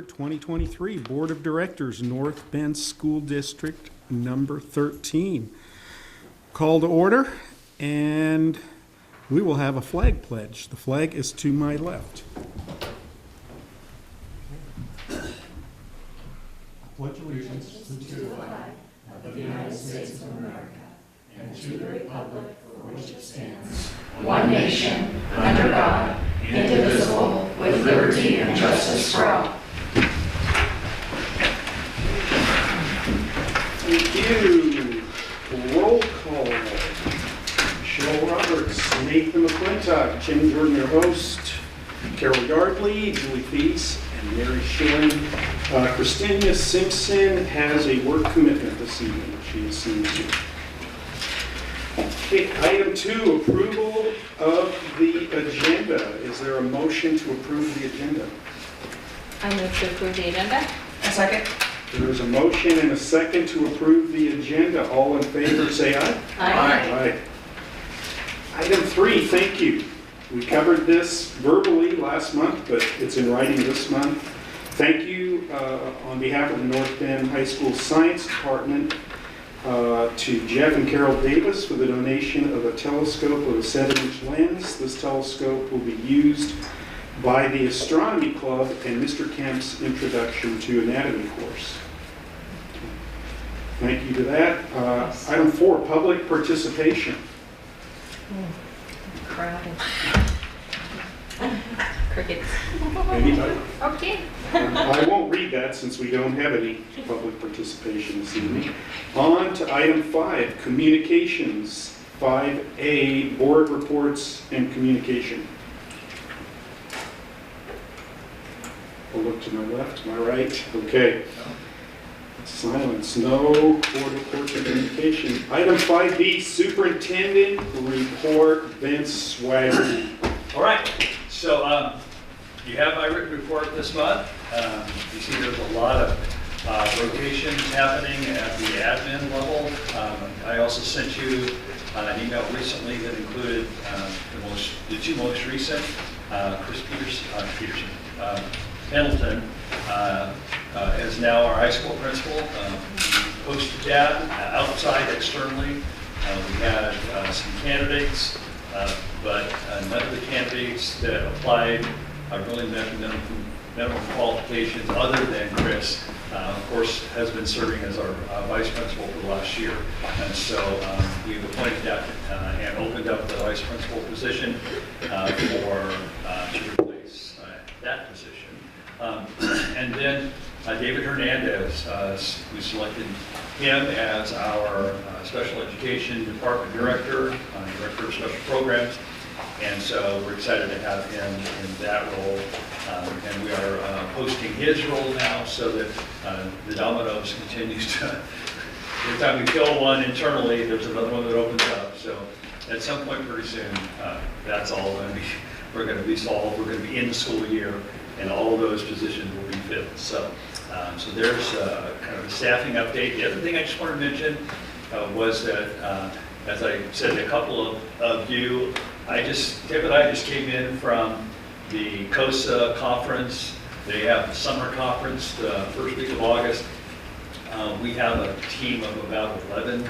3rd, 2023, Board of Directors, North Bend School District number 13. Call to order, and we will have a flag pledge. The flag is to my left. Pledge allegiance to the flag of the United States of America and to the republic for which it stands, one nation, under God, indivisible, with liberty and justice for all. Thank you. Roll call. Michelle Roberts, Nathan McClintock, Jim Jordan, your host, Carol Yardley, Julie Feast, and Mary Schilling. Christina Simpson has a work commitment this evening. She is seen to. Okay, item 2, approval of the agenda. Is there a motion to approve the agenda? I move to approve the agenda. A second. There is a motion and a second to approve the agenda. All in favor, say aye. Aye. Aye. Item 3, thank you. We covered this verbally last month, but it's in writing this month. Thank you on behalf of the North Bend High School Science Department to Jeff and Carol Davis for the donation of a telescope with a 7-inch lens. This telescope will be used by the Astronomy Club and Mr. Kemp's Introduction to Anatomy course. Thank you to that. Item 4, public participation. Crowded. Crickets. Anybody? Okay. I won't read that since we don't have any public participation this evening. On to item 5, communications. 5A, board reports and communication. I'll look to my left, my right. Okay. Silence. No board reports or communication. Item 5B, superintendent report, Vince Swagger. All right, so you have my written report this month. You see there's a lot of rotations happening at the admin level. I also sent you an email recently that included the two most recent, Chris Pendleton is now our high school principal. We posted that outside externally. We had some candidates, but none of the candidates that applied really met minimum qualifications other than Chris. Of course, has been serving as our vice principal for the last year. And so we've appointed that and opened up the vice principal position to replace that position. And then David Hernandez, we selected him as our special education department director, director of special programs. And so we're excited to have him in that role. And we are posting his role now so that the dominoes continues to, every time we fill one internally, there's another one that opens up. So at some point pretty soon, that's all we're going to be solved. We're going to be in the school year, and all of those positions will be filled. So there's kind of a staffing update. The other thing I just wanted to mention was that, as I said to a couple of you, Tim and I just came in from the COSA conference. They have the summer conference the first week of August. We have a team of about 11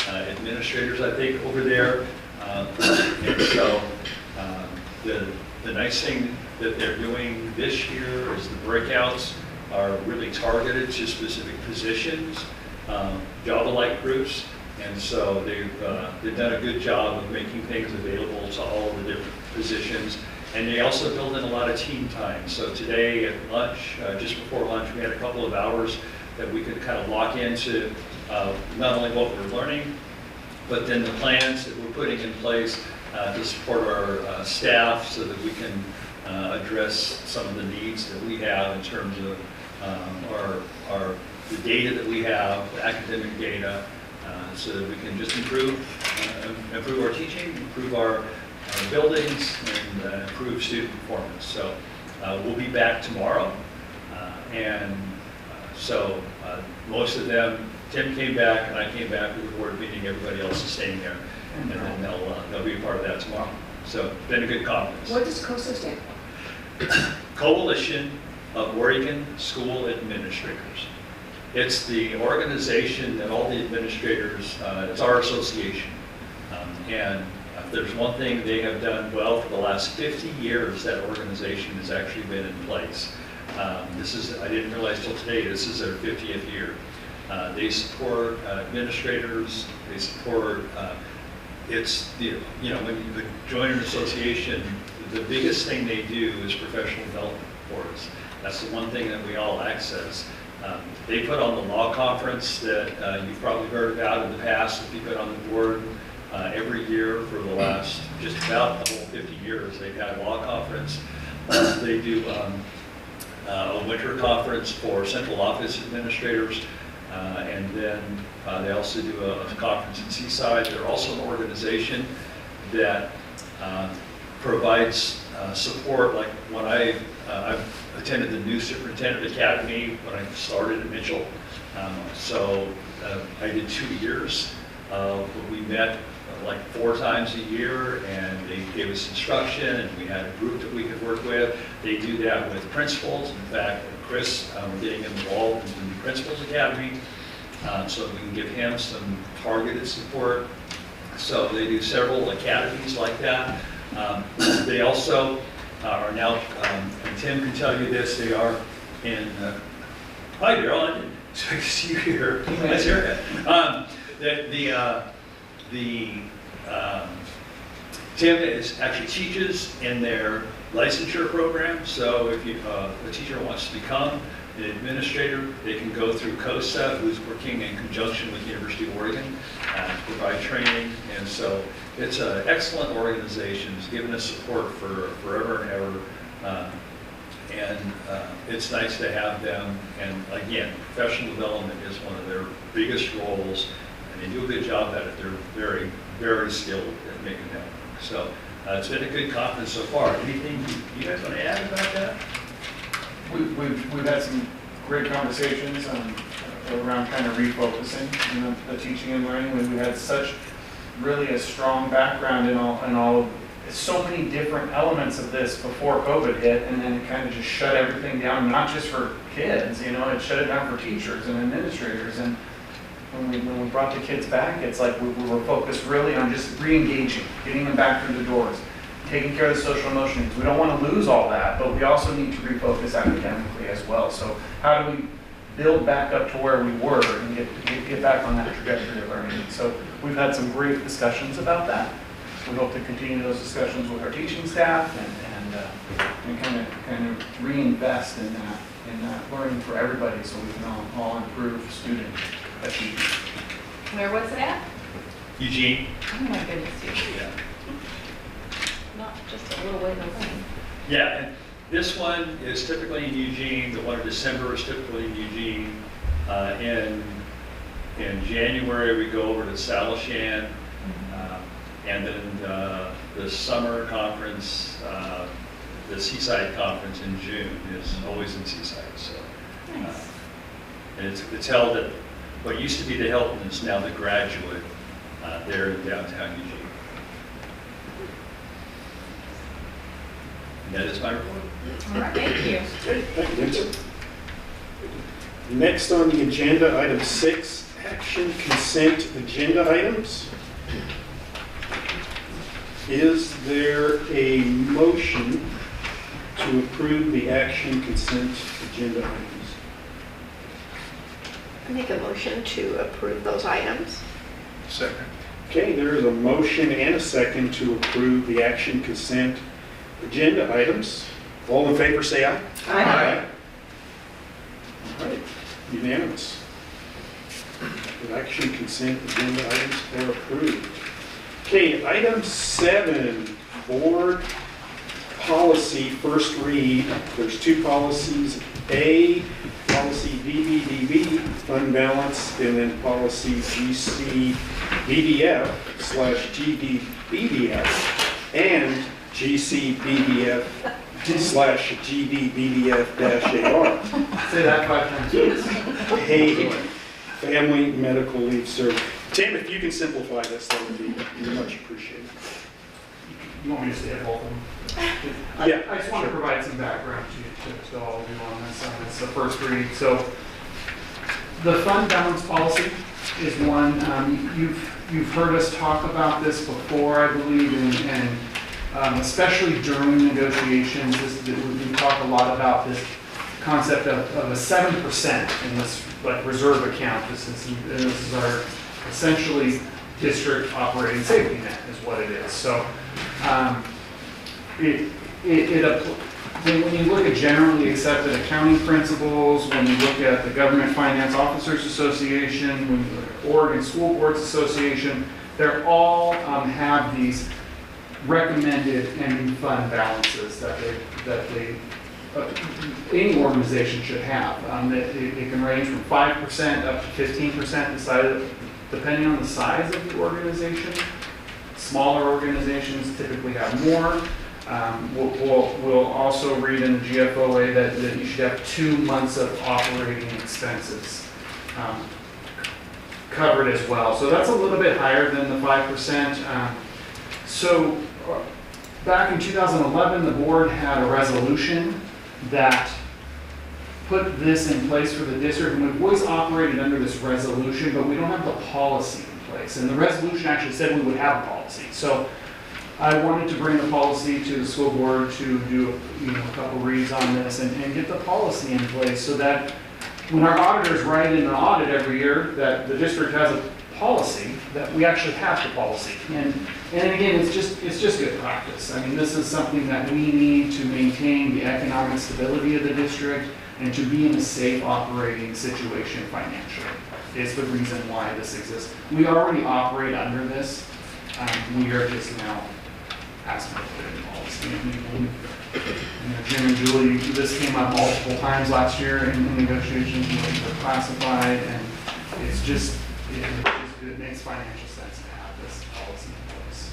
administrators, I think, over there. And so the nice thing that they're doing this year is the breakouts are really targeted to specific positions, Java-like groups. And so they've done a good job of making things available to all of the different positions. And they also build in a lot of team time. So today at lunch, just before lunch, we had a couple of hours that we could kind of lock into not only what we're learning, but then the plans that we're putting in place to support our staff so that we can address some of the needs that we have in terms of the data that we have, the academic data, so that we can just improve our teaching, improve our buildings, and improve student performance. So we'll be back tomorrow, and so most of them, Tim came back and I came back with the board meeting. Everybody else is staying there, and then they'll be a part of that tomorrow. So been a good conference. What does COSA stand for? Coalition of Oregon School Administrators. It's the organization that all the administrators, it's our association. And if there's one thing they have done well for the last 50 years, that organization has actually been in place. I didn't realize till today, this is their 50th year. They support administrators, they support, when you join an association, the biggest thing they do is professional development for us. That's the one thing that we all access. They put on the law conference that you've probably heard about in the past, that we put on the board every year for the last just about the whole 50 years. They've had a law conference. They do a winter conference for central office administrators, and then they also do a conference in Seaside. They're also an organization that provides support. Like when I've attended the new superintendent academy when I started at Mitchell. I did 2 years. We met like 4 times a year, and they gave us instruction, and we had a group that we could work with. They do that with principals. In fact, Chris, we're getting him involved in the Principals Academy, so we can give him some targeted support. So they do several academies like that. They also are now, and Tim can tell you this, they are in, hi Daryl, I didn't expect to see you here. Nice haircut. Tim actually teaches in their licensure program, so if a teacher wants to become an administrator, they can go through COSA, who's working in conjunction with the University of Oregon to provide training. And so it's an excellent organization. It's given us support for forever and ever. It's nice to have them. And again, professional development is one of their biggest roles, and they do a good job at it. They're very, very skilled at making that work. So it's been a good conference so far. Anything you guys want to add about that? We've had some great conversations around kind of refocusing, the teaching and learning. We had such really a strong background in all so many different elements of this before COVID hit, and then it kind of just shut everything down, not just for kids, it shut it down for teachers and administrators. And when we brought the kids back, it's like we were focused really on just re-engaging, getting them back through the doors, taking care of the social emotional needs. We don't want to lose all that, but we also need to refocus academically as well. So how do we build back up to where we were and get back on that trajectory of learning? So we've had some great discussions about that. We hope to continue those discussions with our teaching staff and kind of reinvest in that learning for everybody, so we can all improve student achievement. Where was it at? Eugene? Oh my goodness, Eugene. Yeah. Not just a little way away. Yeah, and this one is typically in Eugene. The one in December is typically in Eugene. In January, we go over to Salishan. And then the summer conference, the Seaside conference in June is always in Seaside. So, Nice. and it's held at what used to be the Hilton is now the Graduate there in downtown Eugene. And that is my report. All right, thank you. Okay, thank you, Vincent. Next on the agenda, item 6, action consent agenda items. Is there a motion to approve the action consent agenda items? I make a motion to approve those items. Second. Okay, there is a motion and a second to approve the action consent agenda items. All in favor, say aye. Aye. All right, unanimous. The action consent agenda items are approved. Okay, item 7, board policy, first read. There's 2 policies. A, policy BBDB, fund balance, and then policy GCBDF/GDBDF, and GCBDF/GDBDF-AR. Say that 5 times, please. Hey, family medical leave service. Tim, if you can simplify this, that would be much appreciated. You want me to say both of them? Yeah, I just want to sure. provide some background to all of you on this. It's the first read. So the fund balance policy is one, you've heard us talk about this before, I believe, and especially during negotiations, we talk a lot about this concept of a 7% in this like reserve account. This is our essentially district operating safety net is what it is. So when you look at generally accepted accounting principles, when you look at the Government Finance Officers Association, when you look at Oregon School Boards Association, they're all have these recommended ending fund balances that any organization should have. It can range from 5% up to 15%, depending on the size of the organization. Smaller organizations typically have more. We'll also read in the GFOA that you should have 2 months of operating expenses covered as well. So that's a little bit higher than the 5%. So back in 2011, the board had a resolution that put this in place for the district, and we've always operated under this resolution, but we don't have the policy in place. And the resolution actually said we would have a policy. So I wanted to bring the policy to the school board to do a couple reads on this and get the policy in place so that when our auditors write in an audit every year that the district has a policy, that we actually have the policy. And again, it's just good practice. I mean, this is something that we need to maintain the economic stability of the district and to be in a safe operating situation financially. It's the reason why this exists. We already operate under this. We are just now asking to put in policy. Jim and Julie, this came up multiple times last year in negotiations when we were classified, and it's just, it makes financial sense to have this policy in place.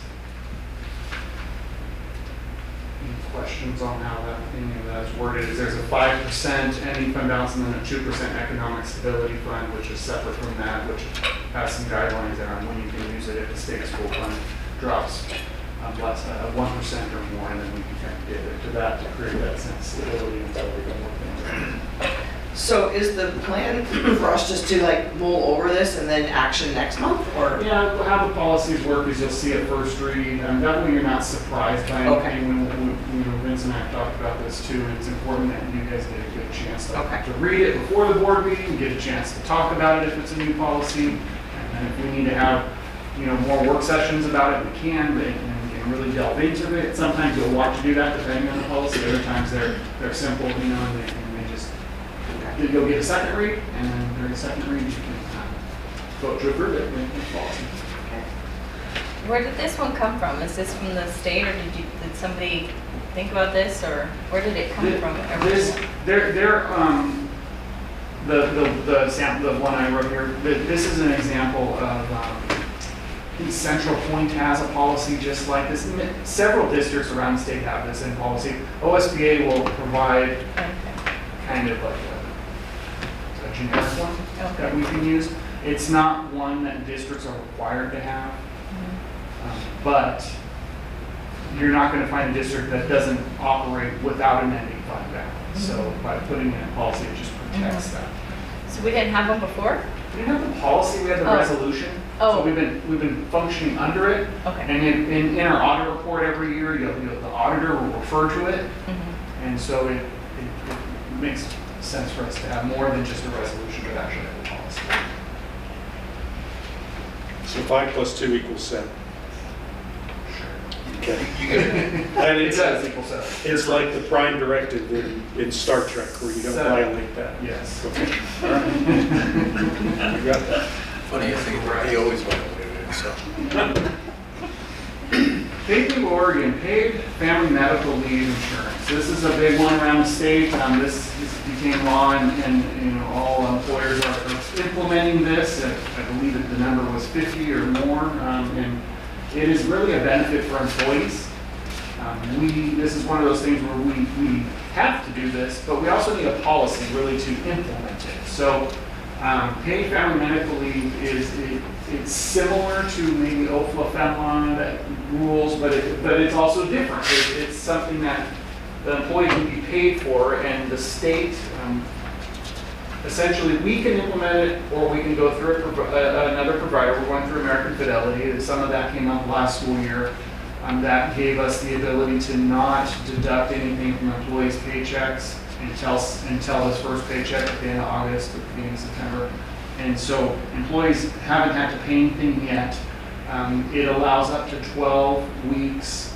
Any questions on how any of that is worded? There's a 5% ending fund balance and then a 2% economic stability fund, which is separate from that, which has some guidelines there on when you can use it if the state school fund drops less than 1% or more, and then we can kind of get it to that to create that sense of stability until we go more things. So is the plan for us just to like mull over this and then action next month, or? Yeah, how the policies work is you'll see it first read, and that way you're not surprised by Okay. anything. When Vince and I talked about this too, it's important that you guys get a good chance Okay. to read it before the board meeting, get a chance to talk about it if it's a new policy, and then if we need to have, more work sessions about it, we can, and really delve into it. Sometimes you'll want to do that depending on the policy. Other times they're simple, and they just, you'll get a second read, and then during the second read, you can vote to approve it with the policy. Where did this one come from? Is this from the state, or did somebody think about this, or where did it come from? The one I wrote here, this is an example of, I think Central Point has a policy just like this. Several districts around the state have this in policy. OSBA will provide Okay. kind of like a generic one Okay. that we can use. It's not one that districts are required to have, but you're not going to find a district that doesn't operate without an ending fund balance. So by putting in a policy, it just protects that. So we didn't have one before? We didn't have the policy, we had the Oh. resolution. Oh. So we've been functioning under it. Okay. And in our audit report every year, the auditor will refer to it. Mhm. And so it makes sense for us to have more than just a resolution, but actually have a policy. So 5 + 2 = 7. Okay. And it does equal 7. It's like the prime directive in Star Trek where you don't Seven. violate that. Yes. Okay. All right. You got that. Funny, I think he always violated it, so. Paid Leave Oregon, paid family medical leave insurance. This is a big one around the state. This became law, and all employers are implementing this. I believe that the number was 50 or more, and it is really a benefit for employees. This is one of those things where we have to do this, but we also need a policy really to implement it. So Paid family medical leave it's similar to maybe OFLA rules, but it's also different. It's something that the employee can be paid for, and the state, essentially, we can implement it, or we can go through another provider. We're going through American Fidelity. Some of that came up last school year. That gave us the ability to not deduct anything from employees' paychecks until his first paycheck at the end of August, or beginning of September. And so employees haven't had to pay anything yet. It allows up to 12 weeks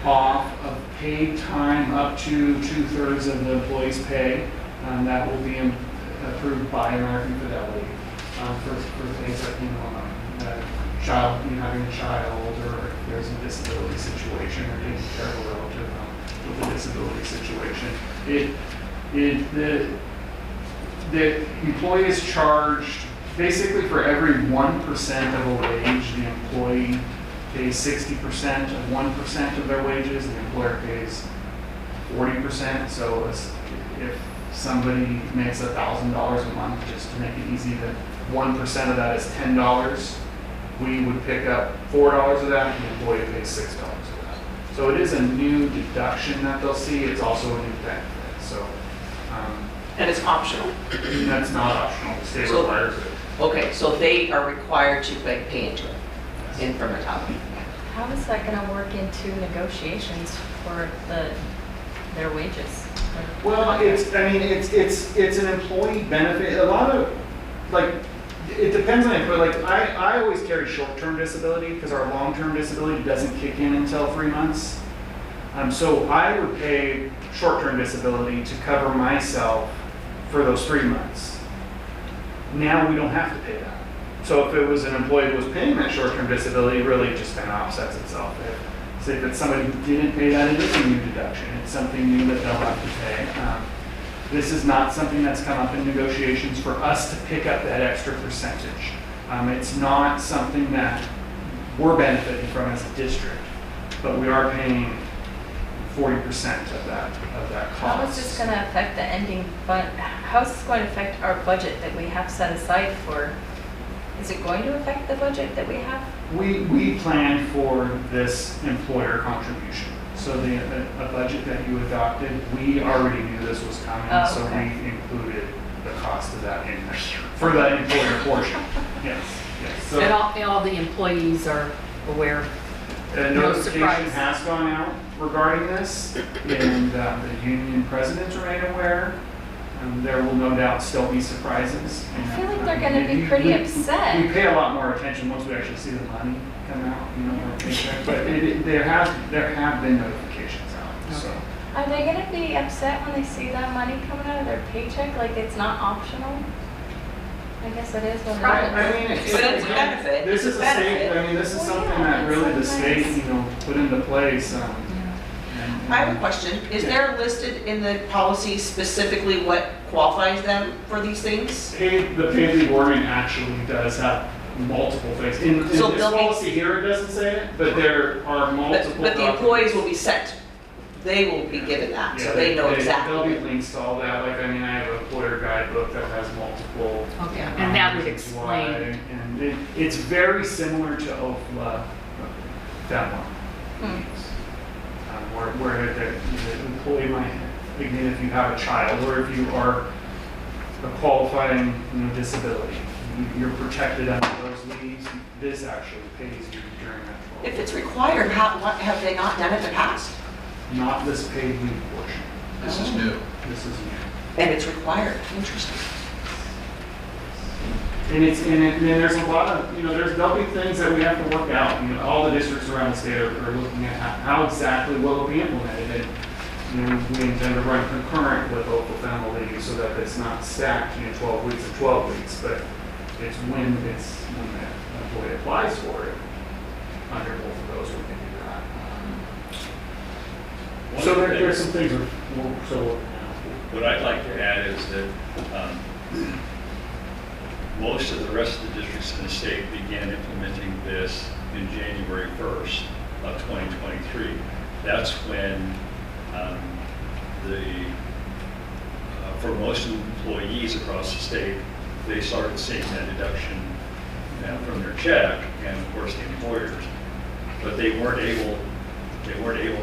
off of paid time, up to 2/3 of the employee's pay. That will be approved by American Fidelity for things like, having a child, or if there's a disability situation, or taking care of a relative with a disability situation. The employee is charged, basically for every 1% of a wage, the employee pays 60% of 1% of their wages, the employer pays 40%. So if somebody makes $1,000 a month, just to make it easy, that 1% of that is $10. We would pick up $4 of that, and the employee pays $6 of that. So it is a new deduction that they'll see. It's also a new benefit. So And it's optional. that's not optional. The state So- requires it. Okay, so they are required to pay into it in from the top. How is that gonna work into negotiations for their wages? Well, it's an employee benefit. A lot of, it depends on it, but I always carry short-term disability because our long-term disability doesn't kick in until 3 months. So I would pay short-term disability to cover myself for those 3 months. Now we don't have to pay that. So if it was an employee who was paying that short-term disability, it really just kind of offsets itself. Say if it's somebody who didn't pay that, it is a new deduction. It's something new that they'll have to pay. This is not something that's come up in negotiations for us to pick up that extra percentage. It's not something that we're benefiting from as a district, but we are paying 40% of that cost. How is this gonna affect the ending how is this going to affect our budget that we have set aside for? Is it going to affect the budget that we have? We planned for this employer contribution. So a budget that you adopted, we already knew this was coming, Oh, so okay. we included the cost of that in there for the employer portion. Yes, yes. And So all the employees are aware. a no notification surprise. has gone out regarding this, and the union presidents are made aware. There will no doubt still be surprises. I feel like they're gonna be pretty upset. We pay a lot more attention once we actually see the money come out, our paycheck. But there have been notifications out, so. Are they gonna be upset when they see that money coming out of their paycheck, like it's not optional? I guess it is what it is. I mean, But it's a benefit. This is It's a a state, benefit. I mean, this is Well, something yeah, that really the that's so state, nice. put into place. and- I have a question. Is there listed in the policy specifically what qualifies them for these things? The paid leave ordinance actually does have multiple things. In this So they'll be- policy here, it doesn't say it, but there are multiple. But the employees will be sent, they will be given that, so Yeah, they know There'll exactly. be links to all that, I have an employer guidebook that has multiple. Okay, and that would reasons explain. why, And it's very similar to OFLA, that one. Hmm. Where the employee might, again, if you have a child, or if you are a qualifying, disability, you're protected under those leaves, this actually pays you during that 12. If it's required, what have they not done in the past? Not this paid leave portion, This is new. this is new. And it's required. Interesting. And there's a lot of, there'll be things that we have to work out. All the districts around the state are looking at how exactly will it be implemented. And, we intend to run concurrent with local family leave so that it's not stacked, 12 weeks or 12 weeks, but it's when the employee applies for it. Under both of those, we can do that. One So of the there's things- some things we're still working out. What I'd like to add is that most of the rest of the districts in the state began implementing this in January 1st of 2023. That's when for most employees across the state, they started seeing that deduction from their check, and of course the employers. But they weren't able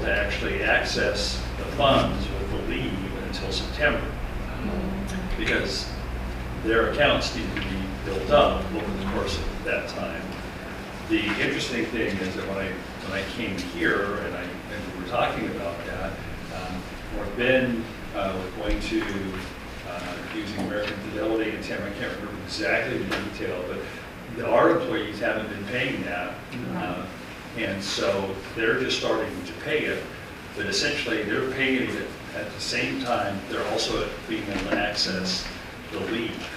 to actually access the funds with the leave until September, because their accounts need to be built up over the course of that time. The interesting thing is that when I came here and we were talking about that, North Bend was going to using American Fidelity, and Tim, I can't remember exactly the detail, but our employees haven't been paying that. And so they're just starting to pay it, but essentially they're paying it at the same time they're also being able to access the leave.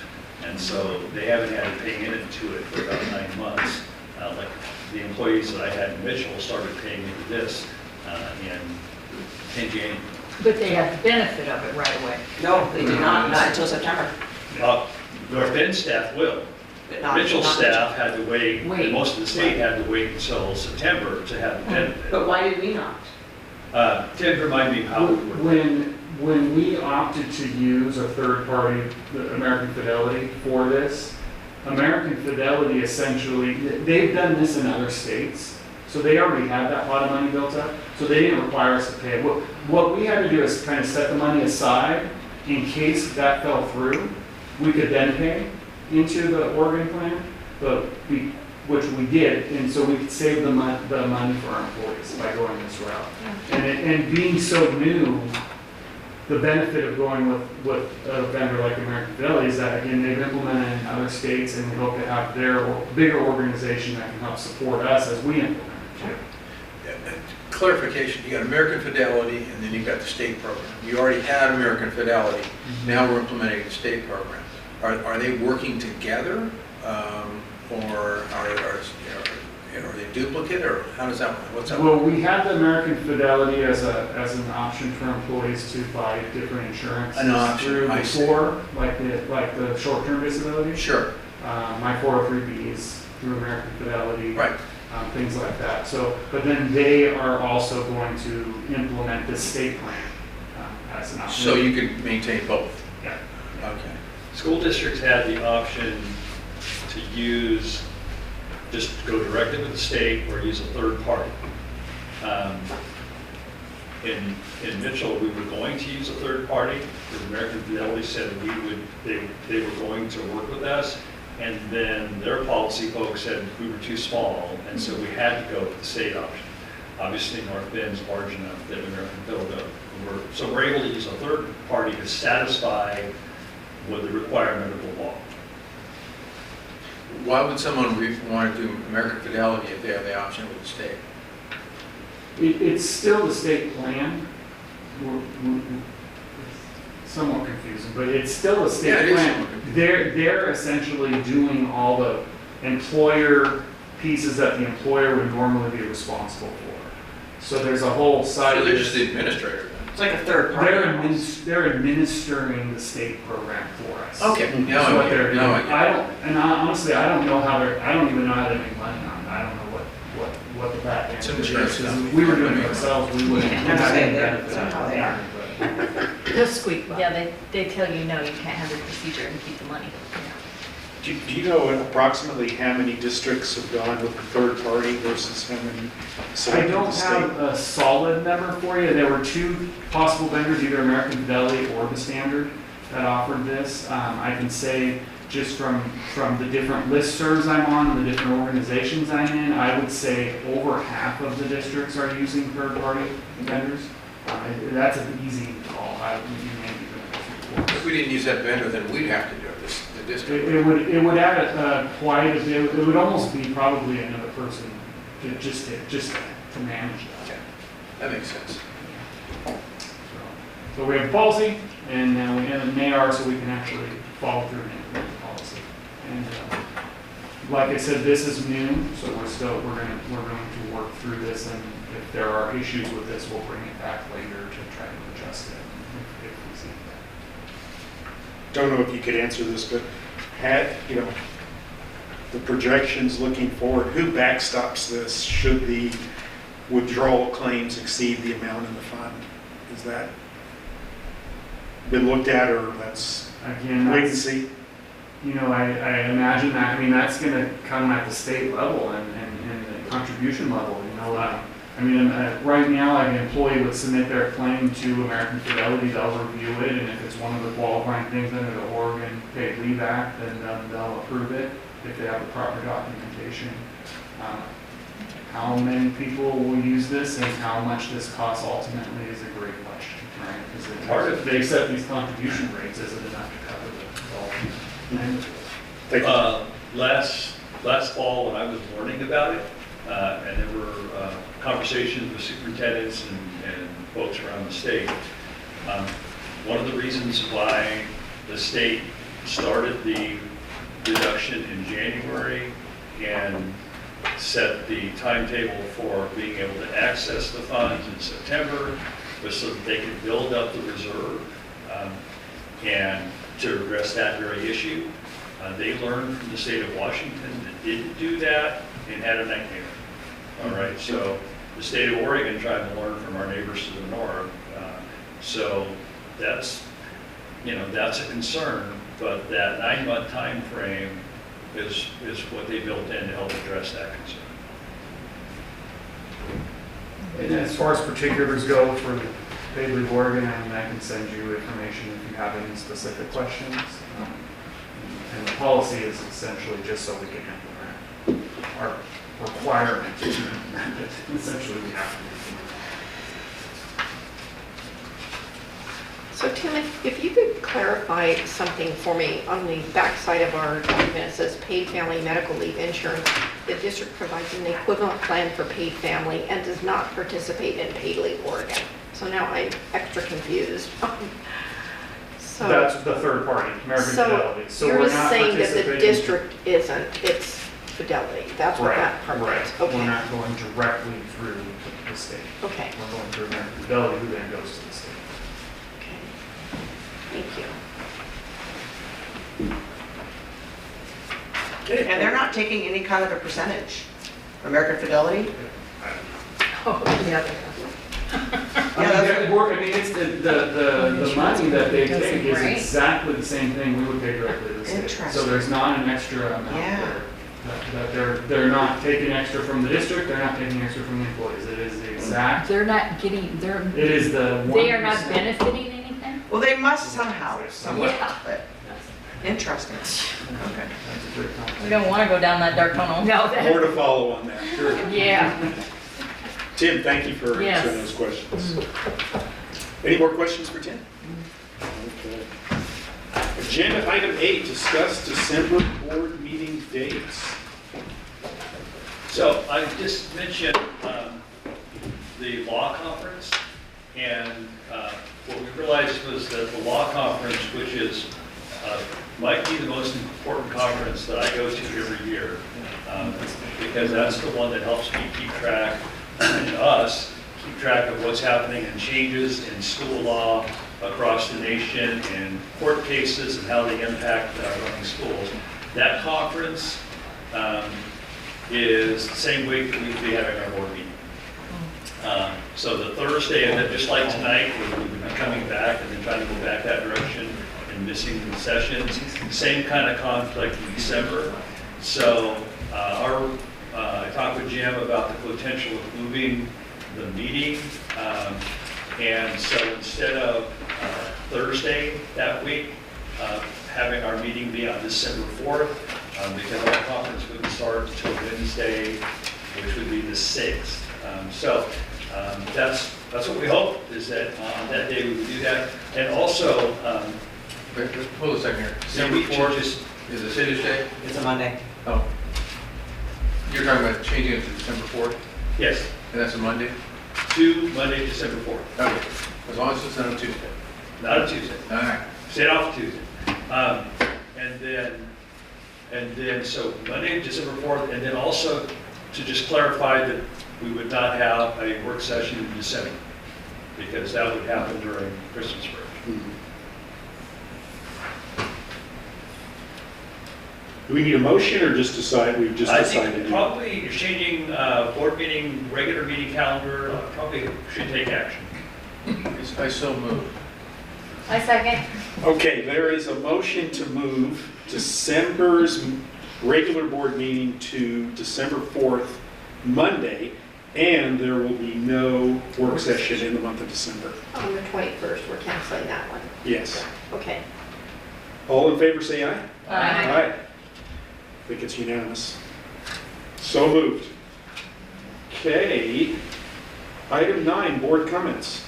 And so they haven't had to pay into it for about 9 months. Like the employees that I had in Mitchell started paying into this in January. But they have the benefit of it right away. No, they do not until September. North Bend staff will. But not- Mitchell not staff had to wait, Wait. and most of the state had to wait until September to have the benefit. But why did we not? Tim, remind me how it worked. When we opted to use a third party, the American Fidelity, for this, American Fidelity essentially, they've done this in other states, so they already had that pot of money built up, so they didn't require us to pay. What we had to do is kind of set the money aside in case that fell through. We could then pay into the Oregon plan, which we did, and so we could save the money for our employees by going this route. And being so new, the benefit of going with a vendor like American Fidelity is that, again, they've implemented in other states, and we hope to have their bigger organization that can help support us as we implement it too. Clarification, you got American Fidelity and then you got the state program. You already had American Fidelity, now we're implementing the state program. Are they working together, or are they duplicate, or how does that work? What's that? Well, we had the American Fidelity as an option for employees to buy different insurance An option, through I see. before, like the short-term disability. Sure, My 403B is through American Fidelity. right. Things like that. So, but then they are also going to implement this state plan as an option. So you could maintain both? Yeah. Okay. School districts had the option to just go directly with the state or use a third party. In Mitchell, we were going to use a third party. The American Fidelity said they were going to work with us. And then their policy folks said we were too small, and so we had to go with the state option. Obviously, North Bend's large enough that American Fidelity so we're able to use a third party to satisfy with the requirement of the law. Why would someone want to do American Fidelity if they have the option with the state? It's still the state plan. It's somewhat confusing, but it's still a state Yeah, it is plan. somewhat confusing. They're essentially doing all the employer pieces that the employer would normally be responsible for. So there's a whole side So of they're this. just the administrator then? It's like a third party. They're administering the state program for us. Okay, That's now what I they're get it, now I doing. get it. Honestly, I don't know I don't even know how they make money on it. I don't know what the back end It's is. insurance Because company. if we were doing it ourselves, we wouldn't Yeah, have that's any it. benefit. That's how they are. The squeak button. Yeah, they tell you, no, you can't have the procedure and keep the money. Do you know approximately how many districts have gone with the third party versus how many I selected don't the state? have a solid number for you. There were two possible vendors, either American Fidelity or the Standard, that offered this. I can say just from the different listservs I'm on and the different organizations I'm in, I would say over half of the districts are using third-party vendors. That's an easy call. If we didn't use that vendor, then we'd have to do it, the district. It would add quite a bit. It would almost be probably another person to manage that. Okay, that makes sense. So we have a policy, and now we have an AR, so we can actually follow through and implement the policy. And like I said, this is new, so we're going to work through this, and if there are issues with this, we'll bring it back later to try to adjust it if we see that. Don't know if you could answer this, but the projections looking forward, who backstops this should the withdrawal claims exceed the amount in the fund? Is that been looked at, or that's Again, wait and see? I imagine that, I mean, that's gonna come at the state level and the contribution level, right now, an employee would submit their claim to American Fidelity, they'll review it, and if it's one of the qualifying things under the Oregon Paid Leave Act, then they'll approve it if they have the proper documentation. How many people will use this and how much this costs ultimately is a great question, right? Because if they accept these contribution rates, is it enough to cover the all? Last fall, when I was learning about it, and there were conversations with superintendents and folks around the state, one of the reasons why the state started the reduction in January and set the timetable for being able to access the funds in September was so that they could build up the reserve. And to address that very issue, they learned from the state of Washington that didn't do that and had a nightmare. All right, so the state of Oregon tried to learn from our neighbors to the north. So that's a concern, but that 9-month time frame is what they built in to help address that concern. And as far as particulars go for the Paid Leave Oregon, I can send you information if you have any specific questions. And the policy is essentially just so we can implement our requirement to implement it. Essentially, we have to. So Tim, if you could clarify something for me on the backside of our document, it says paid family medical leave insurance. The district provides an equivalent plan for paid family and does not participate in Paid Leave Oregon. So now I'm extra confused. So That's the third party, American Fidelity. So you're we're not saying that the participating- district isn't, it's Fidelity. That's what that part Right. is. We're Okay. not going directly through the state. Okay. We're going through American Fidelity, who then goes to the state. Okay. Thank you. And they're not taking any kind of a percentage. American Fidelity? Oh, yeah. It's the money that they Doesn't take is break. exactly the same thing we would pay directly to the state. So Interesting. there's not an extra amount Yeah. there. That they're not taking extra from the district, they're not taking extra from the employees. It is the exact, They're not getting, it is the 1%. they are not benefiting anything? Well, they must somehow, somewhat, Yeah. but interesting. Okay. That's a great We concept. don't want to go down that dark tunnel. No, More to follow on that. Sure. yeah. Tim, thank you for Yes. answering those questions. Any more questions for Tim? Okay. Agenda item 8, discuss December board meeting dates. So I just mentioned the law conference, and what we realized was that the law conference, which is might be the most important conference that I go to every year, because that's the one that helps me keep track, and us, keep track of what's happening and changes in school law across the nation and court cases and how they impact running schools. That conference is the same week that we'll be having our board meeting. So the Thursday, and then just like tonight, we would be coming back and then trying to go back that direction and missing the sessions. Same kind of conflict in December. So I talked with Jim about the potential of moving the meeting. And so instead of Thursday that week, having our meeting be on December 4th, because our conference wouldn't start until Wednesday, which would be the 6th. That's what we hope, is that on that day we would do that. And also, Wait, just hold a second here. then we December should 4th just, is a city day? It's a Monday. Oh. You're talking about changing it to December 4th, yes, and that's a Monday? to Monday, December 4th, Okay. As long as it's not a Tuesday. not a Tuesday. All right. Set off Tuesday. And then, so Monday, December 4th, and then also to just clarify that we would not have a work session in December, because that would happen during Christmas break. Do we need a motion or just decide, we've just I decided? think probably changing board meeting, regular meeting calendar, probably should take action. I so move. I second. Okay, there is a motion to move December's regular board meeting to December 4th, Monday, and there will be no work session in the month of December. On the 21st, we're canceling that one. Yes. Okay. All in favor, say aye. Aye. I think it's unanimous. So moved. Okay. Item 9, board comments.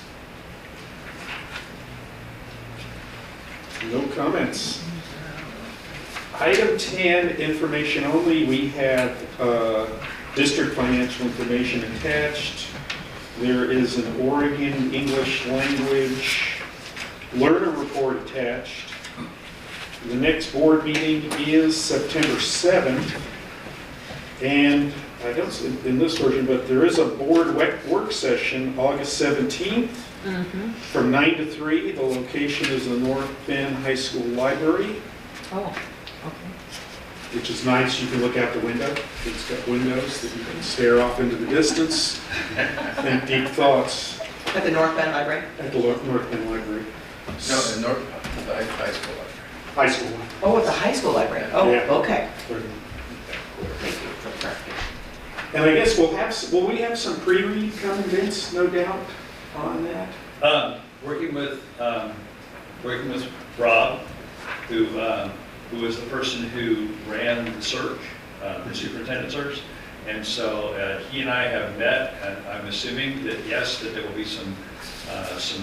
No comments. Item 10, information only. We have district financial information attached. There is an Oregon English language learner report attached. The next board meeting is September 7th. And I don't see it in this version, but there is a board work session August 17th from 9 to 3. The location is the North Bend High School Library, Oh, okay. which is nice. You can look out the window. It's got windows that you can stare off into the distance, think deep thoughts At the North Bend Library? at the North Bend Library. No, in North, the high school. High school. Oh, it's a high school library. Oh, Yeah. okay. Thank you for the clarification. And I guess will we have some pre-read coming, Vince, no doubt, on that? Working with Rob, who was the person who ran the search, the superintendent search. And so he and I have met, and I'm assuming that, yes, that there will be some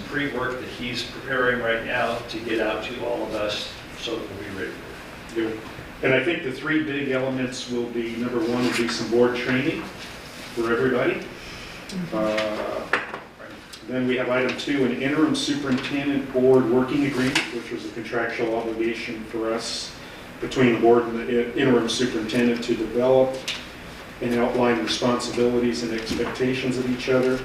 pre-work that he's preparing right now to get out to all of us so that we'll be ready for it. Yeah. And I think the three big elements will be, number one, will be some board training for everybody. Then we have item 2, an interim superintendent board working agreement, which was a contractual obligation for us between the board and the interim superintendent to develop and outline responsibilities and expectations of each other.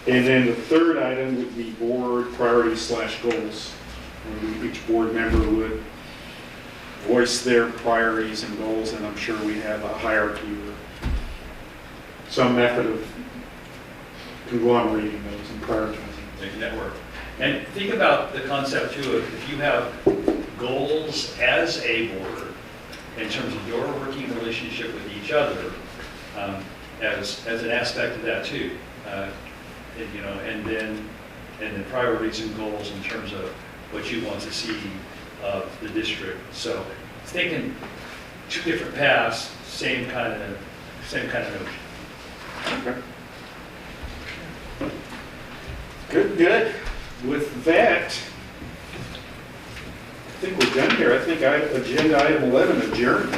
And then the third item would be board priorities/goals. Where each board member would voice their priorities and goals, and I'm sure we have a hierarchy or some method of conglomerating those and prioritizing. Making that work. And think about the concept too of if you have goals as a board in terms of your working relationship with each other, as an aspect of that too. And then priorities and goals in terms of what you want to see of the district. So thinking 2 different paths, same kind of notion. Okay. Good. With that, I think we're done here. I think agenda item 11 adjourned.